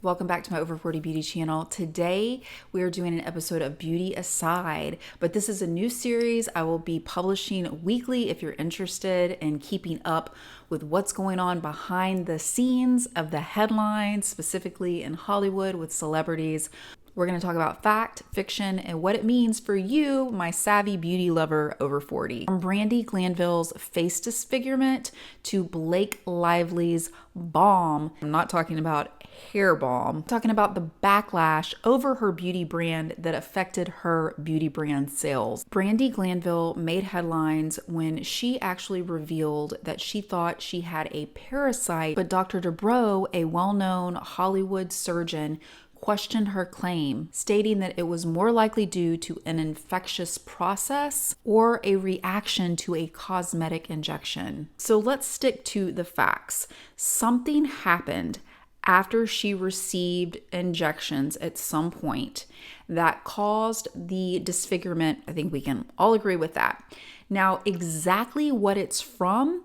Welcome back to my Over 40 Beauty channel. Today we are doing an episode of Beauty Aside, but this is a new series I will be publishing weekly if you're interested in keeping up with what's going on behind the scenes of the headlines, specifically in Hollywood with celebrities. We're going to talk about fact, fiction, and what it means for you, my savvy beauty lover over 40. From Brandi Glanville's face disfigurement to Blake Lively's balm. I'm not talking about hair balm. I'm talking about the backlash over her beauty brand that affected her beauty brand sales. Brandi Glanville made headlines when she actually revealed that she thought she had a parasite, but Dr. Dubrow, a well-known Hollywood surgeon, questioned her claim, stating that it was more likely due to an infectious process or a reaction to a cosmetic injection. So let's stick to the facts. Something happened after she received injections at some point that caused the disfigurement. I think we can all agree with that. Now, exactly what it's from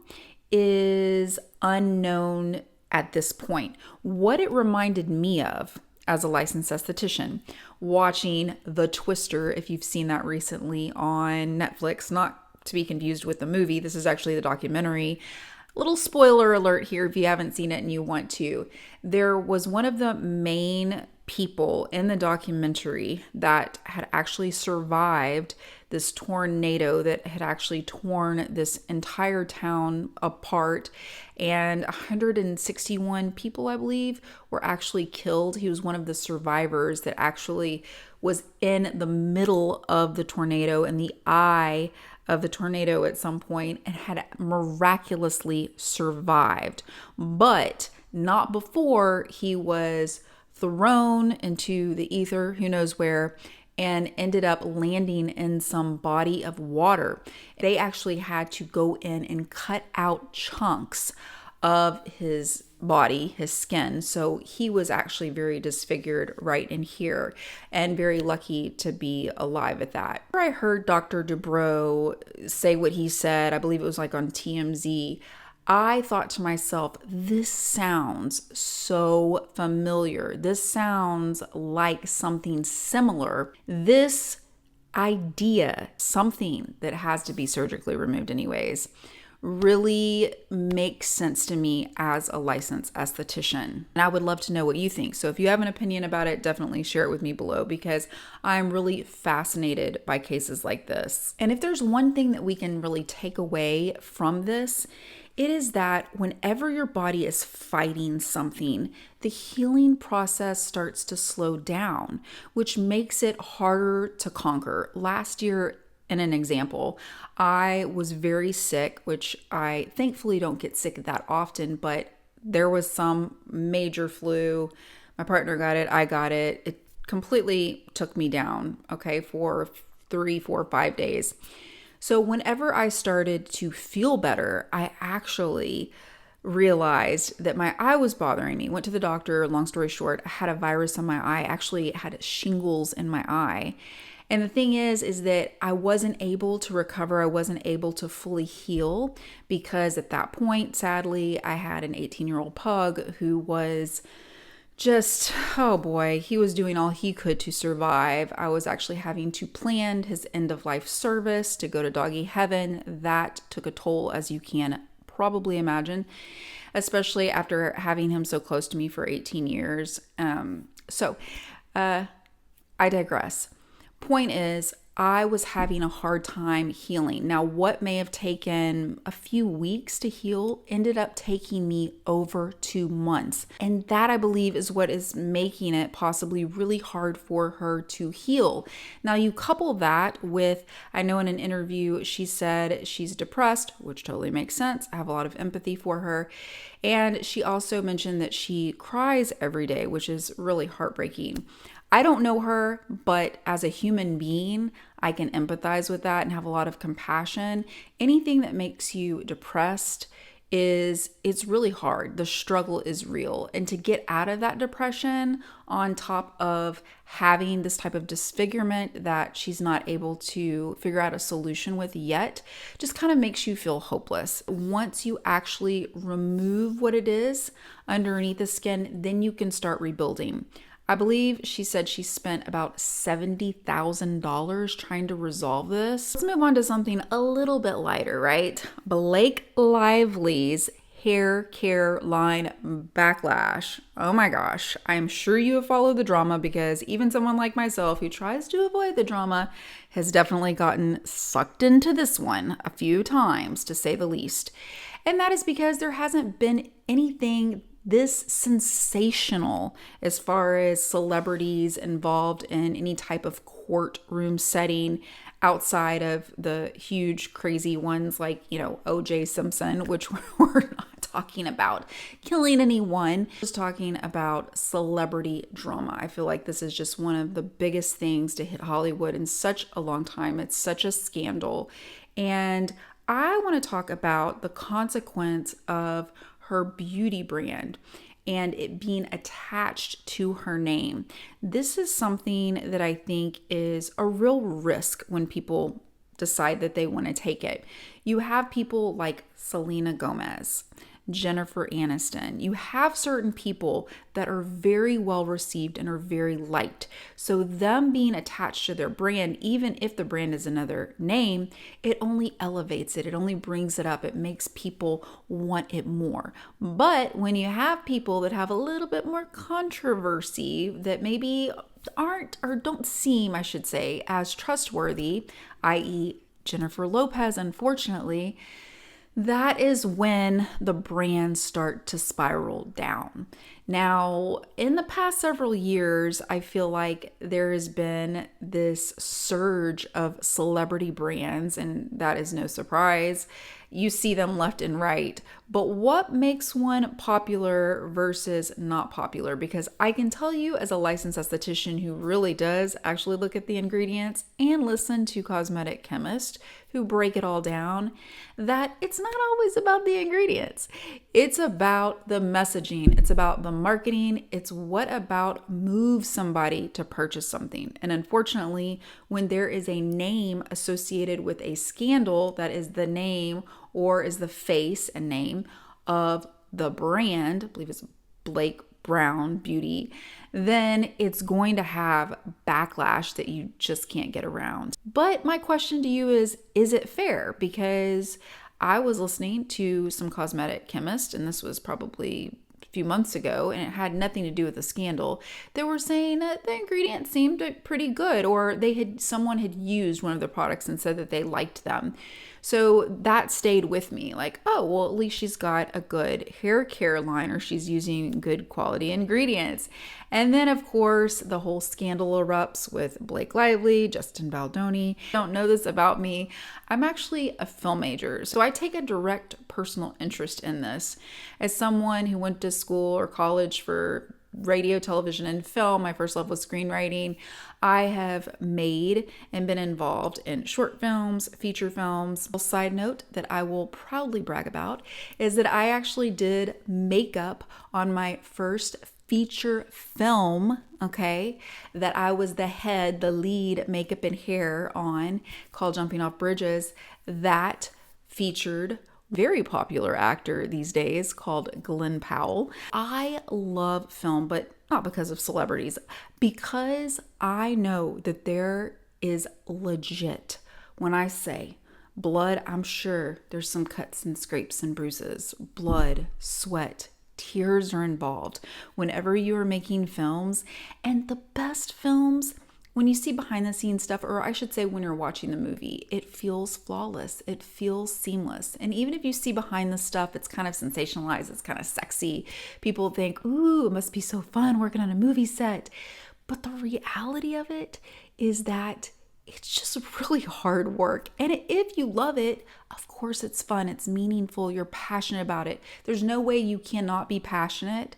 is unknown at this point. What it reminded me of as a licensed esthetician, watching The Twister, if you've seen that recently on Netflix, not to be confused with the movie. This is actually the documentary. Little spoiler alert here if you haven't seen it and you want to. There was one of the main people in the documentary that had actually survived this tornado that had actually torn this entire town apart, and 161 people, I believe, were actually killed. He was one of the survivors that actually was in the middle of the tornado, in the eye of the tornado at some point, and had miraculously survived, but not before he was thrown into the ether, who knows where, and ended up landing in some body of water. They actually had to go in and cut out chunks of his body, his skin. So he was actually very disfigured right in here and very lucky to be alive at that. I heard Dr. Dubrow say what he said, I believe it was like on TMZ. I thought to myself, this sounds so familiar. This sounds like something similar. This idea, something that has to be surgically removed anyways, really makes sense to me as a licensed esthetician. And I would love to know what you think. So if you have an opinion about it, definitely share it with me below, because I'm really fascinated by cases like this. And if there's one thing that we can really take away from this, it is that whenever your body is fighting something, the healing process starts to slow down, which makes it harder to conquer. Last year, in an example, I was very sick, which I thankfully don't get sick that often, but there was some major flu. My partner got it, I got it. It completely took me down, okay, for 3, 4, 5 days. So whenever I started to feel better, I actually realized that my eye was bothering me. Went to the doctor, long story short, I had a virus on my eye, actually had shingles in my eye. And the thing is that I wasn't able to recover. I wasn't able to fully heal because at that point, sadly, I had an 18-year-old pug who was just, oh boy, he was doing all he could to survive. I was actually having to plan his end-of-life service to go to doggy heaven. That took a toll, as you can probably imagine, especially after having him so close to me for 18 years. I digress. Point is, I was having a hard time healing. Now, what may have taken a few weeks to heal ended up taking me over 2 months. And that, I believe, is what is making it possibly really hard for her to heal. Now, you couple that with, I know in an interview, she said she's depressed, which totally makes sense. I have a lot of empathy for her. And she also mentioned that she cries every day, which is really heartbreaking. I don't know her, but as a human being, I can empathize with that and have a lot of compassion. Anything that makes you depressed is it's really hard. The struggle is real. And to get out of that depression on top of having this type of disfigurement that she's not able to figure out a solution with yet, just kind of makes you feel hopeless. Once you actually remove what it is underneath the skin, then you can start rebuilding. I believe she said she spent about $70,000 trying to resolve this. Let's move on to something a little bit lighter, right? Blake Lively's hair care line Backlash. Oh my gosh. I'm sure you have followed the drama because even someone like myself who tries to avoid the drama has definitely gotten sucked into this one a few times, to say the least. And that is because there hasn't been anything this sensational as far as celebrities involved in any type of courtroom setting outside of the huge crazy ones like, O.J. Simpson, which we're not talking about killing anyone, just talking about celebrity drama. I feel like this is just one of the biggest things to hit Hollywood in such a long time. It's such a scandal. And I want to talk about the consequence of her beauty brand and it being attached to her name. This is something that I think is a real risk when people decide that they want to take it. You have people like Selena Gomez, Jennifer Aniston. You have certain people that are very well received and are very liked. So them being attached to their brand, even if the brand is another name, it only elevates it. It only brings it up. It makes people want it more. But when you have people that have a little bit more controversy that maybe aren't or don't seem, I should say, as trustworthy, i.e. Jennifer Lopez, unfortunately, that is when the brands start to spiral down. Now, in the past several years, I feel like there has been this surge of celebrity brands, and that is no surprise. You see them left and right. But what makes one popular versus not popular? Because I can tell you as a licensed esthetician who really does actually look at the ingredients and listen to cosmetic chemists who break it all down, that it's not always about the ingredients. It's about the messaging. It's about the marketing. It's what about moves somebody to purchase something. And unfortunately, when there is a name associated with a scandal that is the name or is the face and name of the brand, I believe it's Blake Brown Beauty, then it's going to have backlash that you just can't get around. But my question to you is it fair? Because I was listening to some cosmetic chemist, and this was probably a few months ago, and it had nothing to do with the scandal. They were saying that the ingredients seemed pretty good, or someone had used one of the products and said that they liked them. So that stayed with me, like, oh, well, at least she's got a good hair care line, or she's using good quality ingredients. And then, of course, the whole scandal erupts with Blake Lively, Justin Baldoni. Don't know this about me. I'm actually a film major, so I take a direct personal interest in this. As someone who went to school or college for radio, television, and film, my first love was screenwriting. I have made and been involved in short films, feature films. A side note that I will proudly brag about is that I actually did makeup on my first feature film, okay, that I was the lead makeup and hair on, called Jumping Off Bridges. That featured very popular actor these days called Glenn Powell. I love film, but not because of celebrities, because I know that there is legit, when I say blood, I'm sure there's some cuts and scrapes and bruises, blood, sweat, tears are involved whenever you are making films. And the best films, when you see behind the scenes stuff, or I should say when you're watching the movie, it feels flawless. It feels seamless. And even if you see behind the stuff, it's kind of sensationalized. It's kind of sexy. People think, ooh, it must be so fun working on a movie set. But the reality of it is that it's just really hard work. And if you love it, of course it's fun. It's meaningful. You're passionate about it. There's no way you cannot be passionate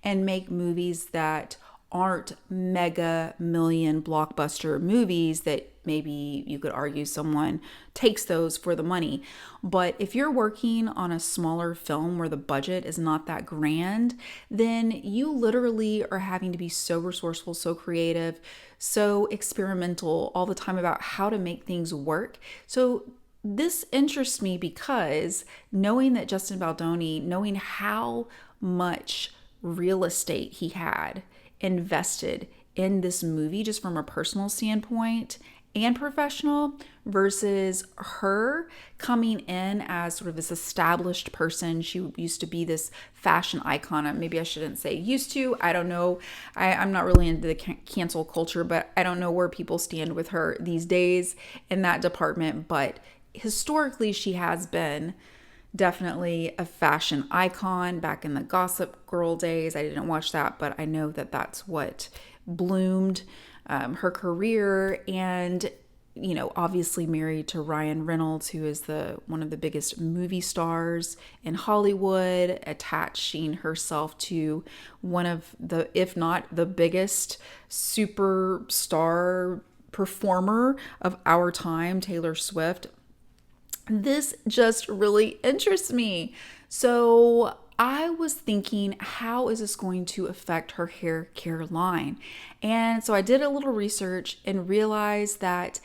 and make movies that aren't mega million blockbuster movies that maybe you could argue someone takes those for the money. But if you're working on a smaller film where the budget is not that grand, then you literally are having to be so resourceful, so creative, so experimental all the time about how to make things work. So this interests me because knowing that Justin Baldoni, knowing how much real estate he had invested in this movie, just from a personal standpoint and professional, versus her coming in as sort of this established person. She used to be this fashion icon. Maybe I shouldn't say used to. I don't know. I'm not really into the cancel culture, but I don't know where people stand with her these days in that department. But historically, she has been definitely a fashion icon back in the Gossip Girl days. I didn't watch that, but I know that that's what bloomed her career. And obviously married to Ryan Reynolds, who is one of the biggest movie stars in Hollywood, attaching herself to one of the, if not the biggest superstar performer of our time, Taylor Swift. This just really interests me. So I was thinking, how is this going to affect her hair care line? And so I did a little research and realized that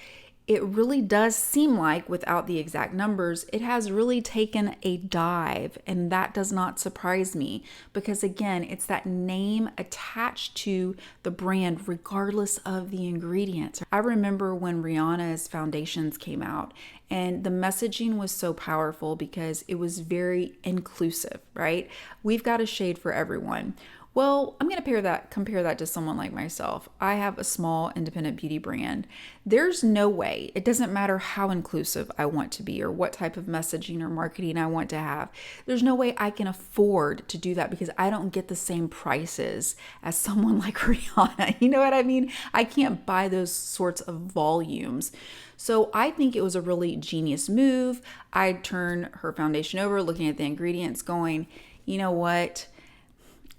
it really does seem like, without the exact numbers, it has really taken a dive. And that does not surprise me because, again, it's that name attached to the brand regardless of the ingredients. I remember when Rihanna's foundations came out and the messaging was so powerful because it was very inclusive, right? We've got a shade for everyone. Well, I'm going to compare that to someone like myself. I have a small independent beauty brand. There's no way, it doesn't matter how inclusive I want to be or what type of messaging or marketing I want to have. There's no way I can afford to do that because I don't get the same prices as someone like Rihanna. You know what I mean? I can't buy those sorts of volumes. So I think it was a really genius move. I'd turn her foundation over, looking at the ingredients, going, you know what?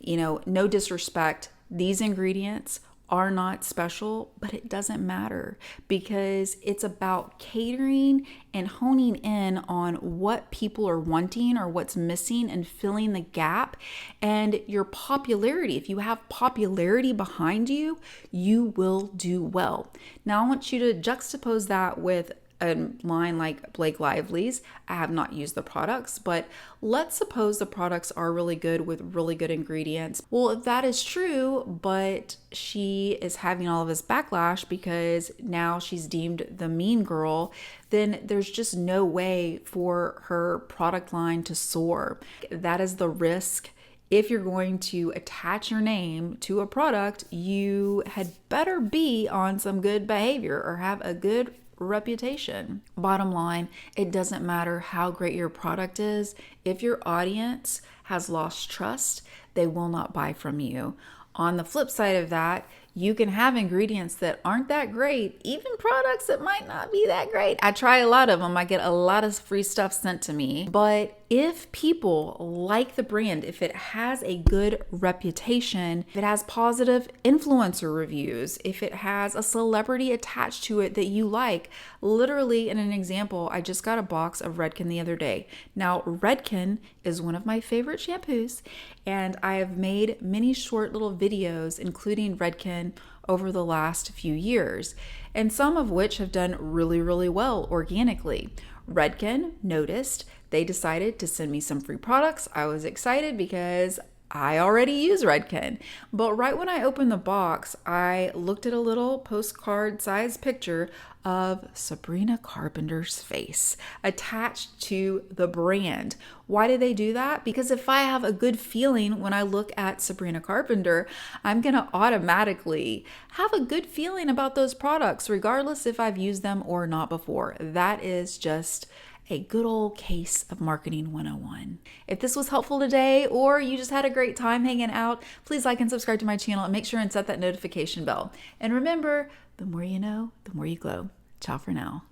No disrespect, these ingredients are not special, but it doesn't matter because it's about catering and honing in on what people are wanting or what's missing and filling the gap. And your popularity, if you have popularity behind you, you will do well. Now, I want you to juxtapose that with a line like Blake Lively's. I have not used the products, but let's suppose the products are really good with really good ingredients. Well, if that is true, but she is having all of this backlash because now she's deemed the mean girl, then there's just no way for her product line to soar. That is the risk. If you're going to attach your name to a product, you had better be on some good behavior or have a good reputation. Bottom line, it doesn't matter how great your product is. If your audience has lost trust, they will not buy from you. On the flip side of that, you can have ingredients that aren't that great, even products that might not be that great. I try a lot of them. I get a lot of free stuff sent to me. But if people like the brand, if it has a good reputation, if it has positive influencer reviews, if it has a celebrity attached to it that you like, literally in an example, I just got a box of Redken the other day. Now, Redken is one of my favorite shampoos, and I have made many short little videos, including Redken, over the last few years, and some of which have done really, really well organically. Redken noticed, they decided to send me some free products. I was excited because I already use Redken. But right when I opened the box, I looked at a little postcard size picture of Sabrina Carpenter's face attached to the brand. Why did they do that? Because if I have a good feeling when I look at Sabrina Carpenter, I'm going to automatically have a good feeling about those products, regardless if I've used them or not before. That is just a good old case of marketing 101. If this was helpful today, or you just had a great time hanging out, please like and subscribe to my channel and make sure and set that notification bell. And remember, the more you know, the more you glow. Ciao for now.